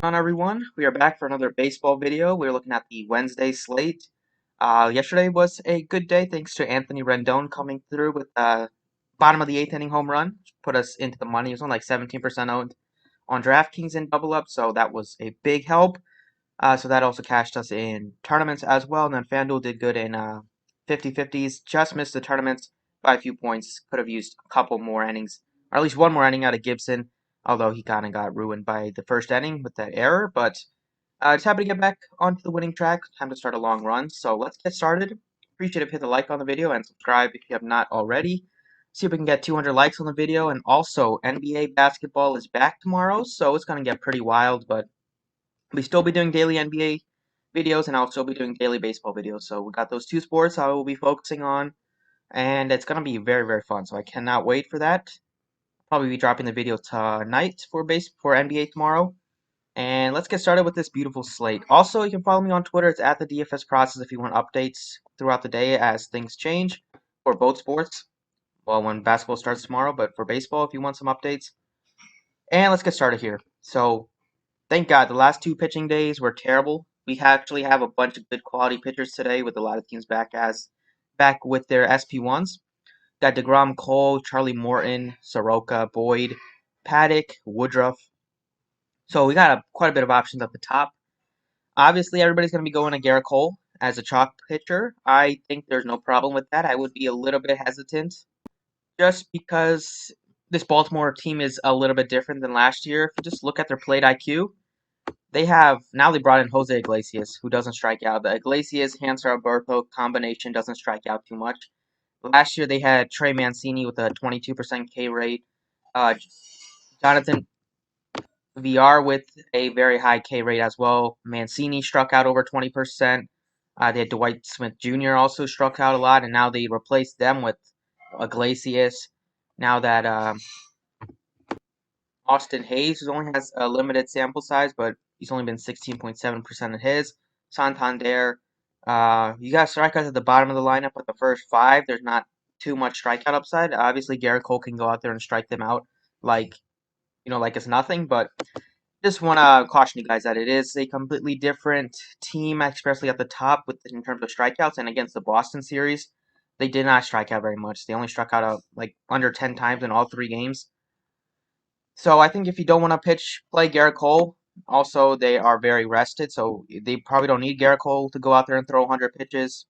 On everyone, we are back for another baseball video. We're looking at the Wednesday slate. Yesterday was a good day thanks to Anthony Rendon coming through with bottom of the eighth inning home run, which put us into the money. It was only like 17% owned on Draftkings in double up, so that was a big help. So that also cashed us in tournaments as well. And then Fanduel did good in 50-50s, just missed the tournaments by a few points. Could have used a couple more innings, or at least one more inning out of Gibson, although he kind of got ruined by the first inning with that error. But just happy to get back onto the winning track. Time to start a long run. So let's get started. Appreciate if you hit the like on the video and subscribe if you have not already. See if we can get 200 likes on the video. And also, NBA basketball is back tomorrow, so it's going to get pretty wild, but we still be doing daily NBA videos, and I'll still be doing daily baseball videos. So we got those two sports I will be focusing on, and it's gonna be very, very fun. So I cannot wait for that. Probably be dropping the video tonight for NBA tomorrow. And let's get started with this beautiful slate. Also, you can follow me on Twitter. It's at the DFS process if you want updates throughout the day as things change for both sports. Well, when basketball starts tomorrow, but for baseball, if you want some updates. And let's get started here. So thank God, the last two pitching days were terrible. We actually have a bunch of good quality pitchers today with a lot of teams back with their SP1s. Got DeGrom, Cole, Charlie Morton, Soroka, Boyd, Paddock, Woodruff. So we got quite a bit of options at the top. Obviously, everybody's going to be going to Garrett Cole as a chalk pitcher. I think there's no problem with that. I would be a little bit hesitant just because this Baltimore team is a little bit different than last year. If you just look at their plate IQ, they brought in Jose Iglesias, who doesn't strike out. The Iglesias Hanser Alberto combination doesn't strike out too much. Last year they had Trey Mancini with a 22% K rate, uh, Jonathan VR with a very high K rate as well. Mancini struck out over 20%. They had Dwight Smith Jr. also struck out a lot, and now they replaced them with Iglesias. Now that Austin Hayes, who only has a limited sample size, but he's only been 16.7% of his. Santander, you got strikeouts at the bottom of the lineup with the first five. There's not too much strikeout upside. Obviously, Garrett Cole can go out there and strike them out like like it's nothing. But just want to caution you guys that it is a completely different team, especially at the top in terms of strikeouts. And against the Boston series, they did not strike out very much. They only struck out like under 10 times in all three games. So I think if you don't want to play Garrett Cole, also they are very rested, so they probably don't need Garrett Cole to go out there and throw 100 pitches.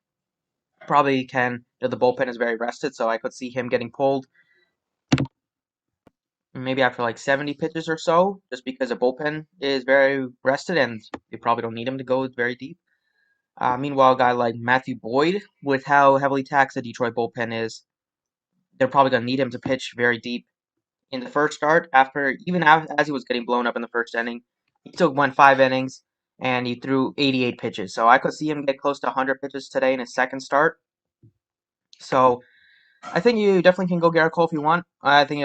Probably can. The bullpen is very rested, so I could see him getting pulled maybe after like 70 pitches or so, just because the bullpen is very rested and they probably don't need him to go very deep. Meanwhile, a guy like Matthew Boyd, with how heavily taxed the Detroit bullpen is, they're probably going to need him to pitch very deep in the first start, as he was getting blown up in the first inning. He went 5 innings and he threw 88 pitches. So I could see him get close to 100 pitches today in his second start. So I think you definitely can go Garrett Cole if you want. I think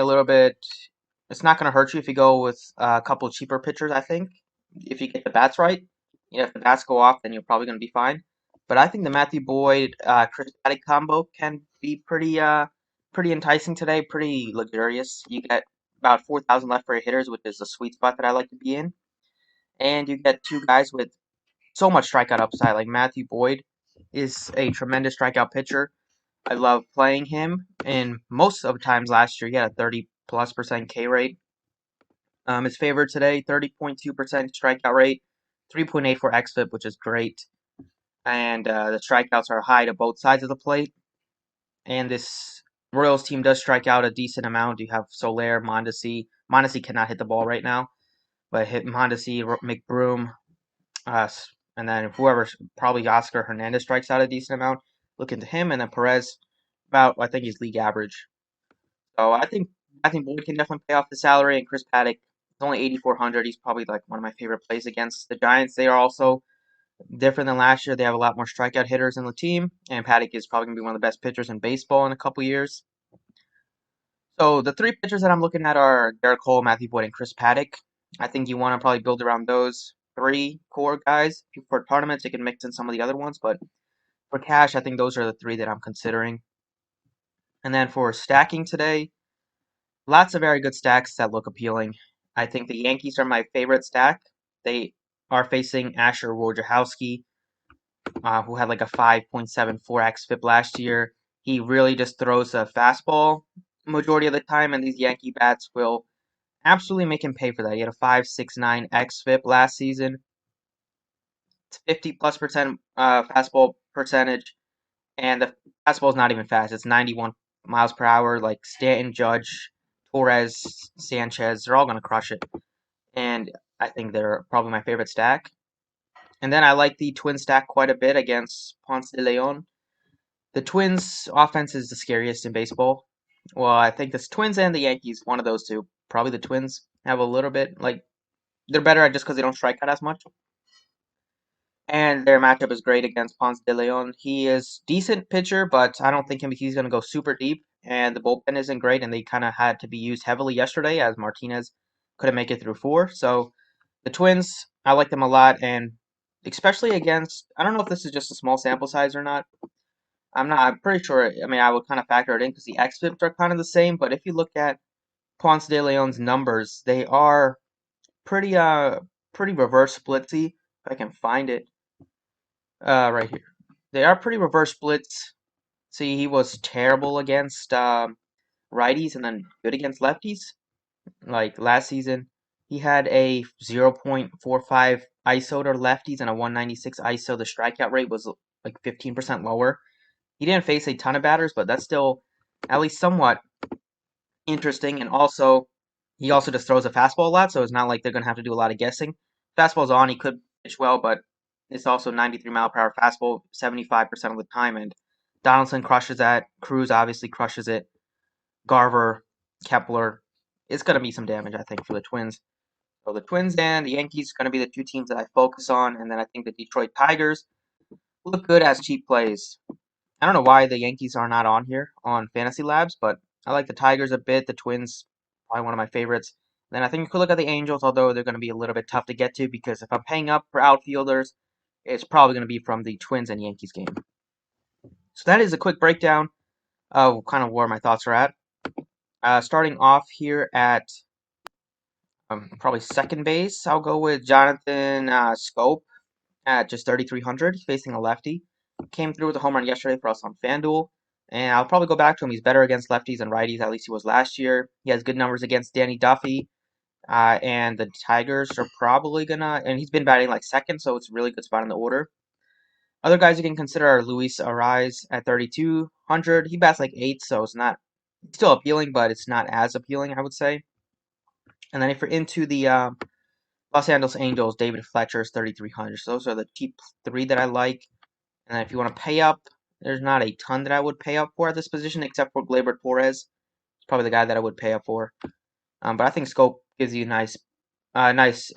it's not going to hurt you if you go with a couple of cheaper pitchers, I think. If you get the bats right. If the bats go off, then you're probably going to be fine. But I think the Matthew Boyd, Chris Paddock combo can be pretty enticing today, pretty luxurious. You get about 4,000 left for your hitters, which is the sweet spot that I like to be in. And you get two guys with so much strikeout upside. Like Matthew Boyd is a tremendous strikeout pitcher. I love playing him. And most of the times last year, he had a 30+% K rate. His favorite today, 30.2% strikeout rate, 3.8 for xFIP, which is great. And the strikeouts are high to both sides of the plate. And this Royals team does strike out a decent amount. You have Soler, Mondesi. Mondesi cannot hit the ball right now, but hit Mondesi, McBroom, uh, and then whoever, probably Oscar Hernandez strikes out a decent amount. Look into him, and then Perez, I think he's league average. So I think Boyd can definitely pay off the salary, and Chris Paddock is only 8,400. He's probably like one of my favorite plays against the Giants. They are also different than last year. They have a lot more strikeout hitters in the team, and Paddock is probably going to be one of the best pitchers in baseball in a couple years. So the three pitchers that I'm looking at are Garrett Cole, Matthew Boyd, and Chris Paddock. I think you want to probably build around those three core guys. For tournaments, you can mix in some of the other ones, but for cash, I think those are the three that I'm considering. And then for stacking today, lots of very good stacks that look appealing. I think the Yankees are my favorite stack. They are facing Asher Wojciechowski, who had like a 5.74 xFIP last year. He really just throws a fastball majority of the time, and these Yankee bats will absolutely make him pay for that. He had a 5.69 xFIP last season. It's 50 plus percent fastball percentage, and the fastball is not even fast. It's 91 miles per hour. Like Stanton, Judge, Torres, Sanchez, they're all going to crush it. And I think they're probably my favorite stack. And then I like the Twin stack quite a bit against Ponce de Leon. The Twins' offense is the scariest in baseball. Well, I think the Twins and the Yankees, one of those two. Probably the Twins have a little bit, like, they're better at just because they don't strike out as much. And their matchup is great against Ponce de Leon. He is decent pitcher, but I don't think he's going to go super deep. And the bullpen isn't great, and they kind of had to be used heavily yesterday as Martinez couldn't make it through 4. So the Twins, I like them a lot, and especially against, I don't know if this is just a small sample size or not. I'm pretty sure, I mean, I would kind of factor it in because the xFIPs are kind of the same, but if you look at Ponce de Leon's numbers, they are pretty, pretty reverse splitsy. If I can find it, right here. They are pretty reverse splits. See, he was terrible against righties and then good against lefties. Like last season, he had a 0.45 ISO to lefties and a 196 ISO. The strikeout rate was like 15% lower. He didn't face a ton of batters, but that's still at least somewhat interesting. And also, he also just throws a fastball a lot, so it's not like they're going to have to do a lot of guessing. Fastball's on, he could pitch well, but it's also 93 mile per hour fastball 75% of the time. And Donaldson crushes that. Cruz obviously crushes it. Garver, Kepler. It's going to be some damage, I think, for the Twins. So the Twins and the Yankees are going to be the two teams that I focus on. And then I think the Detroit Tigers look good as cheap plays. I don't know why the Yankees are not on here on Fantasy Labs, but I like the Tigers a bit. The Twins, probably one of my favorites. Then I think you could look at the Angels, although they're going to be a little bit tough to get to because if I'm paying up for outfielders, it's probably going to be from the Twins and Yankees game. So that is a quick breakdown of kind of where my thoughts are at. Starting off here at probably second base, I'll go with Jonathan Scope at just 3,300. He's facing a lefty. Came through with a home run yesterday for us on Fanduel. And I'll probably go back to him. He's better against lefties and righties. At least he was last year. He has good numbers against Danny Duffy. And the Tigers are probably going to... And he's been batting like second, so it's a really good spot in the order. Other guys you can consider are Luis Ariz at 3,200. He bats like 8, so it's not... It's still appealing, but it's not as appealing, I would say. And then if you're into the Los Angeles Angels, David Fletcher is 3,300. So those are the cheap 3 that I like. And if you want to pay up, there's not a ton that I would pay up for at this position, except for Gleyber Torres. He's probably the guy that I would pay up for. But I think Scope gives you a nice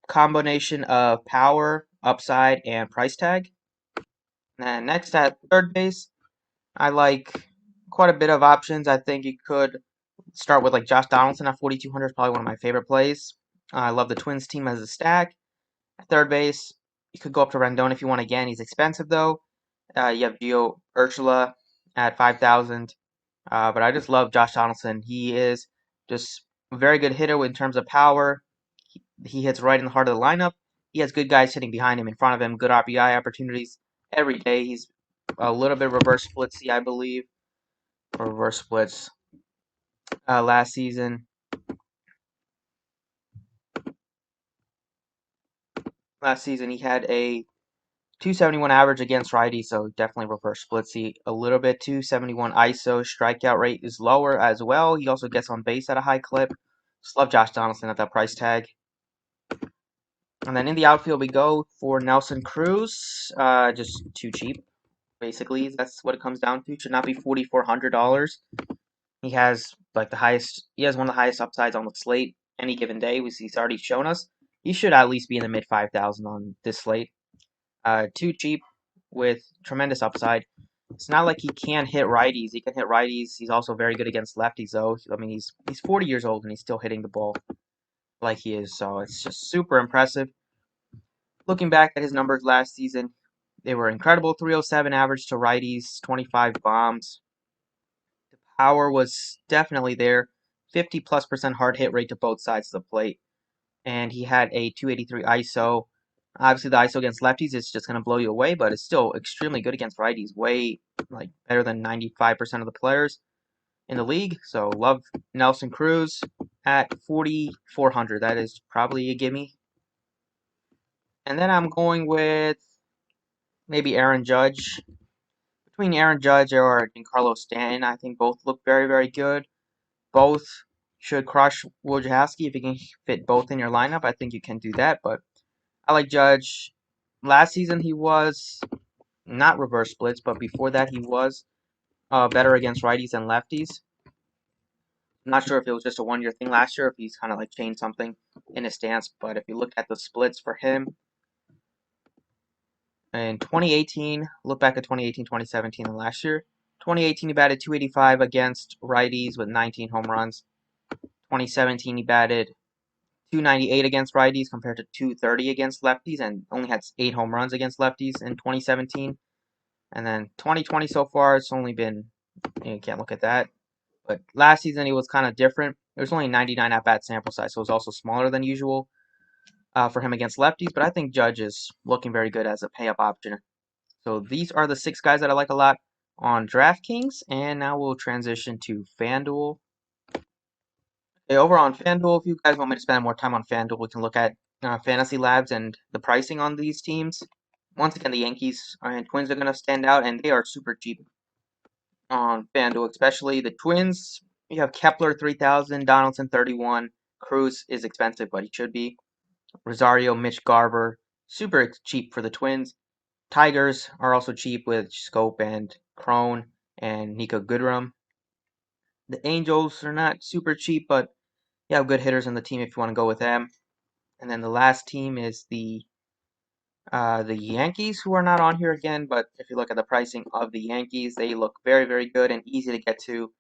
combination of power, upside, and price tag. And next at third base, I like quite a bit of options. I think you could start with like Josh Donaldson at 4,200 is probably one of my favorite plays. I love the Twins team as a stack. At third base, you could go up to Rendon if you want again. He's expensive though. You have Gio Urshela at 5,000. But I just love Josh Donaldson. He is just a very good hitter in terms of power. He hits right in the heart of the lineup. He has good guys sitting behind him, in front of him, good RBI opportunities every day. He's a little bit reverse splitsy, I believe. Reverse splits last season. Last season, he had a 271 average against righties, so definitely reverse splitsy a little bit. 271 ISO, strikeout rate is lower as well. He also gets on base at a high clip. Just love Josh Donaldson at that price tag. And then in the outfield, we go for Nelson Cruz. Just too cheap, basically. That's what it comes down to. Should not be $4,400. He has like the highest. He has one of the highest upsides on the slate any given day. He's already shown us. He should at least be in the mid 5,000 on this slate. Too cheap with tremendous upside. It's not like he can't hit righties. He can hit righties. He's also very good against lefties, though. I mean, he's 40 years old and he's still hitting the ball like he is. So it's just super impressive. Looking back at his numbers last season, they were incredible. 307 average to righties, 25 bombs. The power was definitely there. 50+% hard hit rate to both sides of the plate. and he had a 283 ISO. Obviously, the ISO against lefties is just going to blow you away, but it's still extremely good against righties. Way like better than 95% of the players in the league. So love Nelson Cruz at 4,400. That is probably a gimme. And then I'm going with maybe Aaron Judge. Between Aaron Judge or Giancarlo Stanton, I think both look very, very good. Both should crush Wojciechowski if you can fit both in your lineup. I think you can do that, but I like Judge. Last season he was not reverse splits, but before that he was better against righties and lefties. I'm not sure if it was just a one-year thing last year, if he's kind of like changed something in his stance, but if you look at the splits for him in 2018, look back at 2018, 2017, and last year. 2018 he batted 285 against righties with 19 home runs. 2017 he batted 298 against righties compared to 230 against lefties and only had 8 home runs against lefties in 2017. And then 2020 so far, it's only been, you can't look at that. But last season he was kind of different. There was only 99 at-bat sample size, so it was also smaller than usual for him against lefties. But I think Judge is looking very good as a pay-up option. So these are the 6 guys that I like a lot on DraftKings. And now we'll transition to Fanduel. Okay, over on Fanduel, if you guys want me to spend more time on Fanduel, we can look at Fantasy Labs and the pricing on these teams. Once again, the Yankees and Twins are going to stand out, and they are super cheap on FanDuel, especially the Twins. You have Kepler 3,000, Donaldson 31. Cruz is expensive, but he should be. Rosario, Mitch Garver, super cheap for the Twins. Tigers are also cheap with Scope and Crone and Nico Goodrum. The Angels are not super cheap, but you have good hitters on the team if you want to go with them. And then the last team is the Yankees, who are not on here again, but if you look at the pricing of the Yankees, they look very, very good and easy to get to.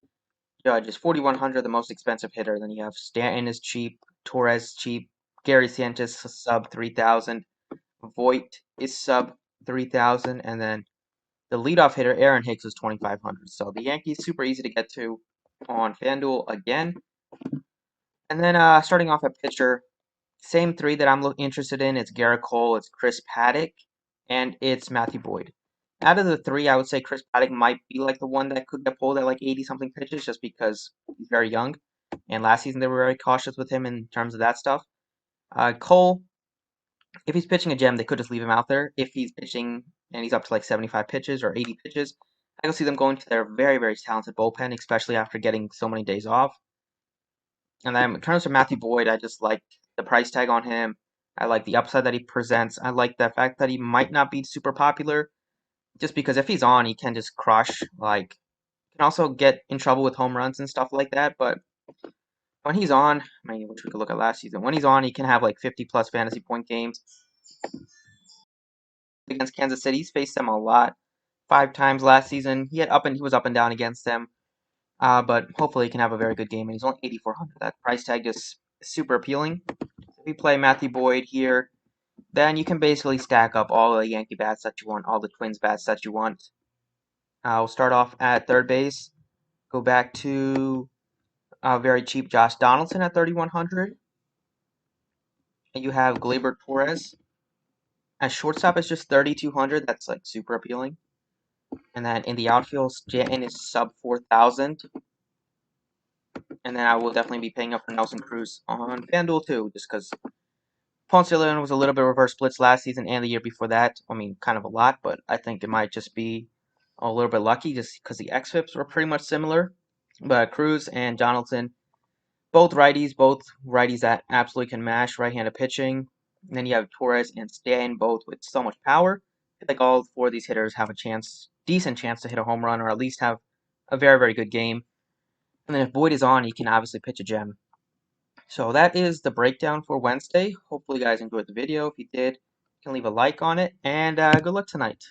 Judge is 4,100, the most expensive hitter. Then you have Stanton is cheap, Torres cheap, Gary Sanchez sub 3,000, Voit is sub 3,000, and then the leadoff hitter Aaron Hicks is 2,500. So the Yankees super easy to get to on FanDuel again. And then starting off at pitcher, same 3 that I'm interested in. It's Garrett Cole, it's Chris Paddock, and it's Matthew Boyd. Out of the 3, I would say Chris Paddock might be like the one that could get pulled at like 80-something pitches just because he's very young. And last season they were very cautious with him in terms of that stuff. Cole, if he's pitching a gem, they could just leave him out there. If he's pitching and he's up to like 75 pitches or 80 pitches, I can see them going to their very, very talented bullpen, especially after getting so many days off. And then in terms of Matthew Boyd, I just like the price tag on him. I like the upside that he presents. I like the fact that he might not be super popular, just because if he's on, he can just crush. Like, can also get in trouble with home runs and stuff like that. But when he's on, I mean, which we could look at last season, when he's on, he can have like 50+ fantasy point games. Against Kansas City, he's faced them a lot. 5 times last season. He was up and down against them. But hopefully he can have a very good game. And he's only 8,400. That price tag just super appealing. If you play Matthew Boyd here, then you can basically stack up all the Yankee bats that you want, all the Twins bats that you want. I'll start off at third base. Go back to very cheap Josh Donaldson at 3,100. And you have Gleyber Torres. At shortstop, it's just 3,200. That's like super appealing. And then in the outfield, Stanton is sub 4,000. And then I will definitely be paying up for Nelson Cruz on FanDuel too, just because Ponce de Leon was a little bit reverse splits last season and the year before that. I mean, kind of a lot, but I think it might just be a little bit lucky just because the xFIPs were pretty much similar. But Cruz and Donaldson, both righties that absolutely can mash right-handed pitching. And then you have Torres and Stanton, both with so much power. I think all 4 of these hitters have a decent chance to hit a home run or at least have a very, very good game. And then if Boyd is on, he can obviously pitch a gem. So that is the breakdown for Wednesday. Hopefully you guys enjoyed the video. If you did, you can leave a like on it. And good luck tonight.